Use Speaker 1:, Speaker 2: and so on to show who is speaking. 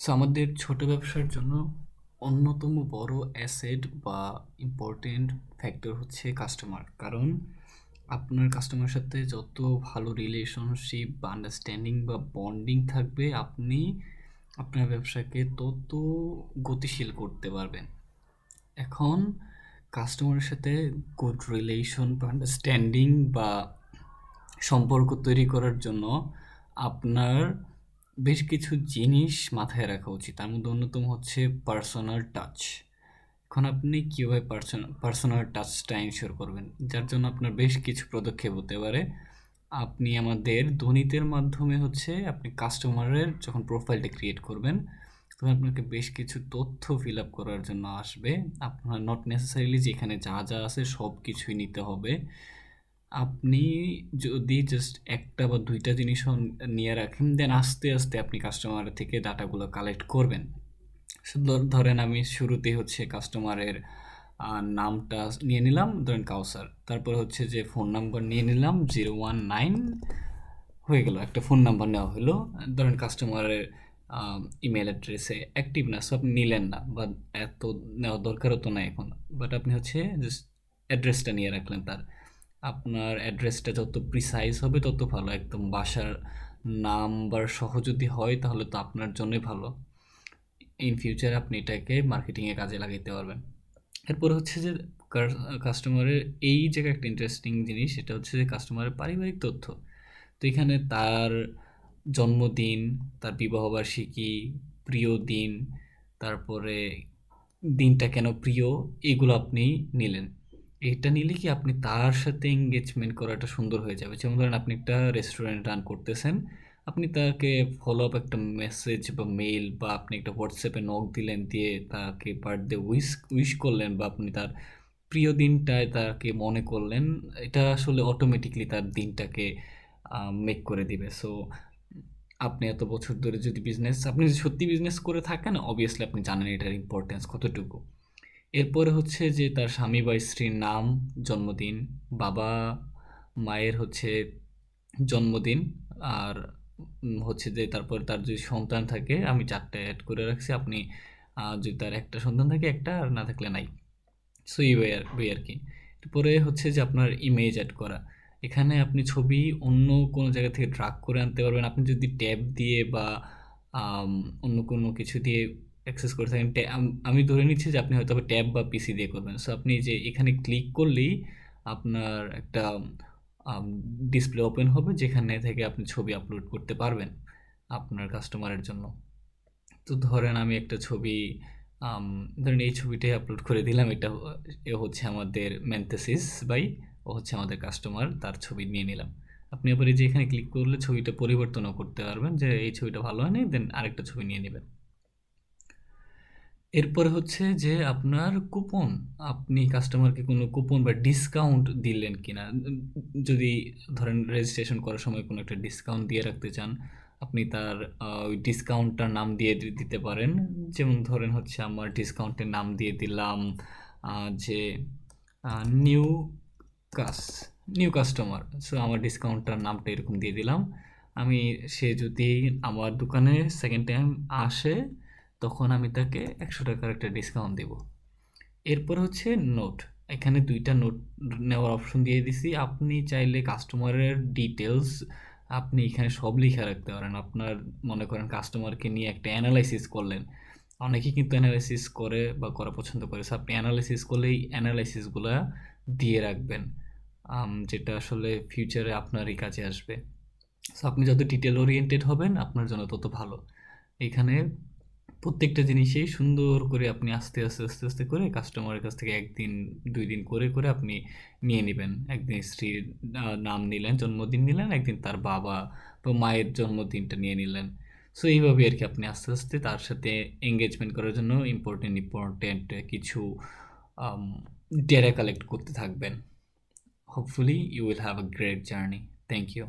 Speaker 1: So আমাদের ছোট ব্যবসার জন্য অন্যতম বড় অ্যাসেট বা ইম্পর্টেন্ট ফ্যাক্টর হচ্ছে কাস্টমার। কারণ আপনার কাস্টমারের সাথে যত ভালো রিলেশনশিপ বা আন্ডারস্ট্যান্ডিং বা বন্ডিং থাকবে, আপনি আপনার ব্যবসাকে তত গতিশীল করতে পারবেন। এখন কাস্টমারের সাথে গুড রিলেশন বা আন্ডারস্ট্যান্ডিং বা সম্পর্ক তৈরি করার জন্য আপনার বেশ কিছু জিনিস মাথায় রাখা উচিত। তার মধ্যে অন্যতম হচ্ছে পার্সোনাল টাচ। এখন আপনি কীভাবে পার্সোনাল টাচটা এনশিওর করবেন? যার জন্য আপনার বেশ কিছু পদক্ষেপ হতে পারে। আপনি আমাদের ধ্বনিতের মাধ্যমে হচ্ছে আপনি কাস্টমারের যখন প্রোফাইলটা ক্রিয়েট করবেন, তখন আপনাকে বেশ কিছু তথ্য ফিল আপ করার জন্য আসবে। আপনার নট নেসেসারিলি যেখানে যা যা আছে সব কিছুই নিতে হবে। আপনি যদি জাস্ট একটা বা দুইটা জিনিসও নিয়ে রাখেন, দেন আস্তে আস্তে আপনি কাস্টমার থেকে ডাটাগুলো কালেক্ট করবেন। ধরেন আমি শুরুতে হচ্ছে কাস্টমারের নামটা নিয়ে নিলাম, ধরেন কাউসার। তারপর হচ্ছে যে ফোন নাম্বার নিয়ে নিলাম 019, হয়ে গেল, একটা ফোন নাম্বার নেওয়া হলো। ধরেন কাস্টমারের ইমেল অ্যাড্রেসে অ্যাক্টিভ না, সো আপনি নিলেন না, বা এত নেওয়ার দরকারও তো নাই এখন। বাট আপনি হচ্ছে জাস্ট অ্যাড্রেসটা নিয়ে রাখলেন তার। আপনার অ্যাড্রেসটা যত প্রিসাইজ হবে তত ভালো। একদম বাসার নাম্বার সহ যদি হয় তাহলে তো আপনার জন্যই ভালো। ইন ফিউচার আপনি এটাকে মার্কেটিংয়ে কাজে লাগাইতে পারবেন। এরপর হচ্ছে যে কাস্টমারের এই জায়গায় একটা ইন্টারেস্টিং জিনিস, সেটা হচ্ছে যে কাস্টমারের পারিবারিক তথ্য। তো এখানে তার জন্মদিন, তার বিবাহবার্ষিকী, প্রিয় দিন, তারপরে দিনটা কেন প্রিয়, এগুলো আপনি নিলেন। এটা নিলে কি আপনি তার সাথে এঙ্গেজমেন্ট করাটা সুন্দর হয়ে যাবে। যেমন ধরেন আপনি একটা রেস্টুরেন্ট রান করতেছেন, আপনি তাকে ফলো আপ একটা মেসেজ বা মেইল বা আপনি একটা হোয়াটসঅ্যাপে নক দিলেন, দিয়ে তাকে বার্থডে উইশ করলেন, বা আপনি তার প্রিয় দিনটায় তাকে মনে করলেন। এটা আসলে অটোমেটিকলি তার দিনটাকে মেক করে দিবে। সো আপনি এত বছর ধরে যদি আপনি যদি সত্যি বিজনেস করে থাকেন, অবভিয়াসলি আপনি জানেন এটার ইম্পর্টেন্স কতটুকু। এরপরে হচ্ছে যে তার স্বামী বা স্ত্রীর নাম, জন্মদিন, বাবা মায়ের হচ্ছে জন্মদিন, আর হচ্ছে যে তারপর তার যদি সন্তান থাকে, আমি 4টা অ্যাড করে রাখছি। আপনি যদি তার একটা সন্তান থাকে একটা, আর না থাকলে নাই। সো এই ওয়ে আর কি। এরপরে হচ্ছে যে আপনার ইমেজ অ্যাড করা। এখানে আপনি ছবি অন্য কোনো জায়গা থেকে ড্রাগ করে আনতে পারবেন। আপনি যদি ট্যাব দিয়ে বা অন্য কোনো কিছু দিয়ে অ্যাক্সেস করে থাকেন, আমি ধরে নিচ্ছি যে আপনি হয়তো ট্যাব বা পিসি দিয়ে করবেন। সো আপনি যে এখানে ক্লিক করলেই আপনার একটা ডিসপ্লে ওপেন হবে, যেখানে থেকে আপনি ছবি আপলোড করতে পারবেন আপনার কাস্টমারের জন্য। তো ধরেন আমি একটা ছবি, ধরেন এই ছবিটাই আপলোড করে দিলাম। এটা এ হচ্ছে আমাদের ম্যান্থেসিস ভাই, ও হচ্ছে আমাদের কাস্টমার, তার ছবি নিয়ে নিলাম। আপনি আবার এই যে এখানে ক্লিক করলে ছবিটা পরিবর্তনও করতে পারবেন, যে এই ছবিটা ভালো হয়নি, দেন আরেকটা ছবি নিয়ে নেবেন। এরপরে হচ্ছে যে আপনার কুপন, আপনি কাস্টমারকে কোনো কুপন বা ডিসকাউন্ট দিলেন কিনা। যদি ধরেন রেজিস্ট্রেশন করার সময় কোনো একটা ডিসকাউন্ট দিয়ে রাখতে চান, আপনি তার ওই ডিসকাউন্টটার নাম দিয়ে দিতে পারেন। যেমন ধরেন হচ্ছে আমার ডিসকাউন্টের নাম দিয়ে দিলাম যে নিউ কাস নিউ কাস্টমার। সো আমার ডিসকাউন্টটার নামটা এরকম দিয়ে দিলাম। সে যদি আমার দোকানে সেকেন্ড টাইম আসে, তখন আমি তাকে 100 টাকার একটা ডিসকাউন্ট দেব। এরপর হচ্ছে নোট। এখানে 2টা নোট নেওয়ার অপশন দিয়ে দিছি। আপনি চাইলে কাস্টমারের ডিটেলস আপনি এখানে সব লিখে রাখতে পারেন। আপনার মনে করেন কাস্টমারকে নিয়ে একটা অ্যানালাইসিস করলেন। অনেকেই কিন্তু অ্যানালাইসিস করে বা করা পছন্দ করে। সো আপনি অ্যানালাইসিস করলে এই অ্যানালাইসিসগুলো দিয়ে রাখবেন, যেটা আসলে ফিউচারে আপনারই কাজে আসবে। সো আপনি যত ডিটেল ওরিয়েন্টেড হবেন, আপনার জন্য তত ভালো। এখানে প্রত্যেকটা জিনিসেই সুন্দর করে আপনি আস্তে আস্তে আস্তে আস্তে করে কাস্টমারের কাছ থেকে 1 দিন 2 দিন করে করে আপনি নিয়ে নেবেন। একদিন স্ত্রীর নাম নিলেন, জন্মদিন নিলেন, একদিন তার বাবা বা মায়ের জন্মদিনটা নিয়ে নিলেন। সো এইভাবে আর কি আপনি আস্তে আস্তে তার সাথে এঙ্গেজমেন্ট করার জন্য ইম্পর্টেন্ট কিছু ডেটা কালেক্ট করতে থাকবেন। Hopefully you will have a great journey. Thank you.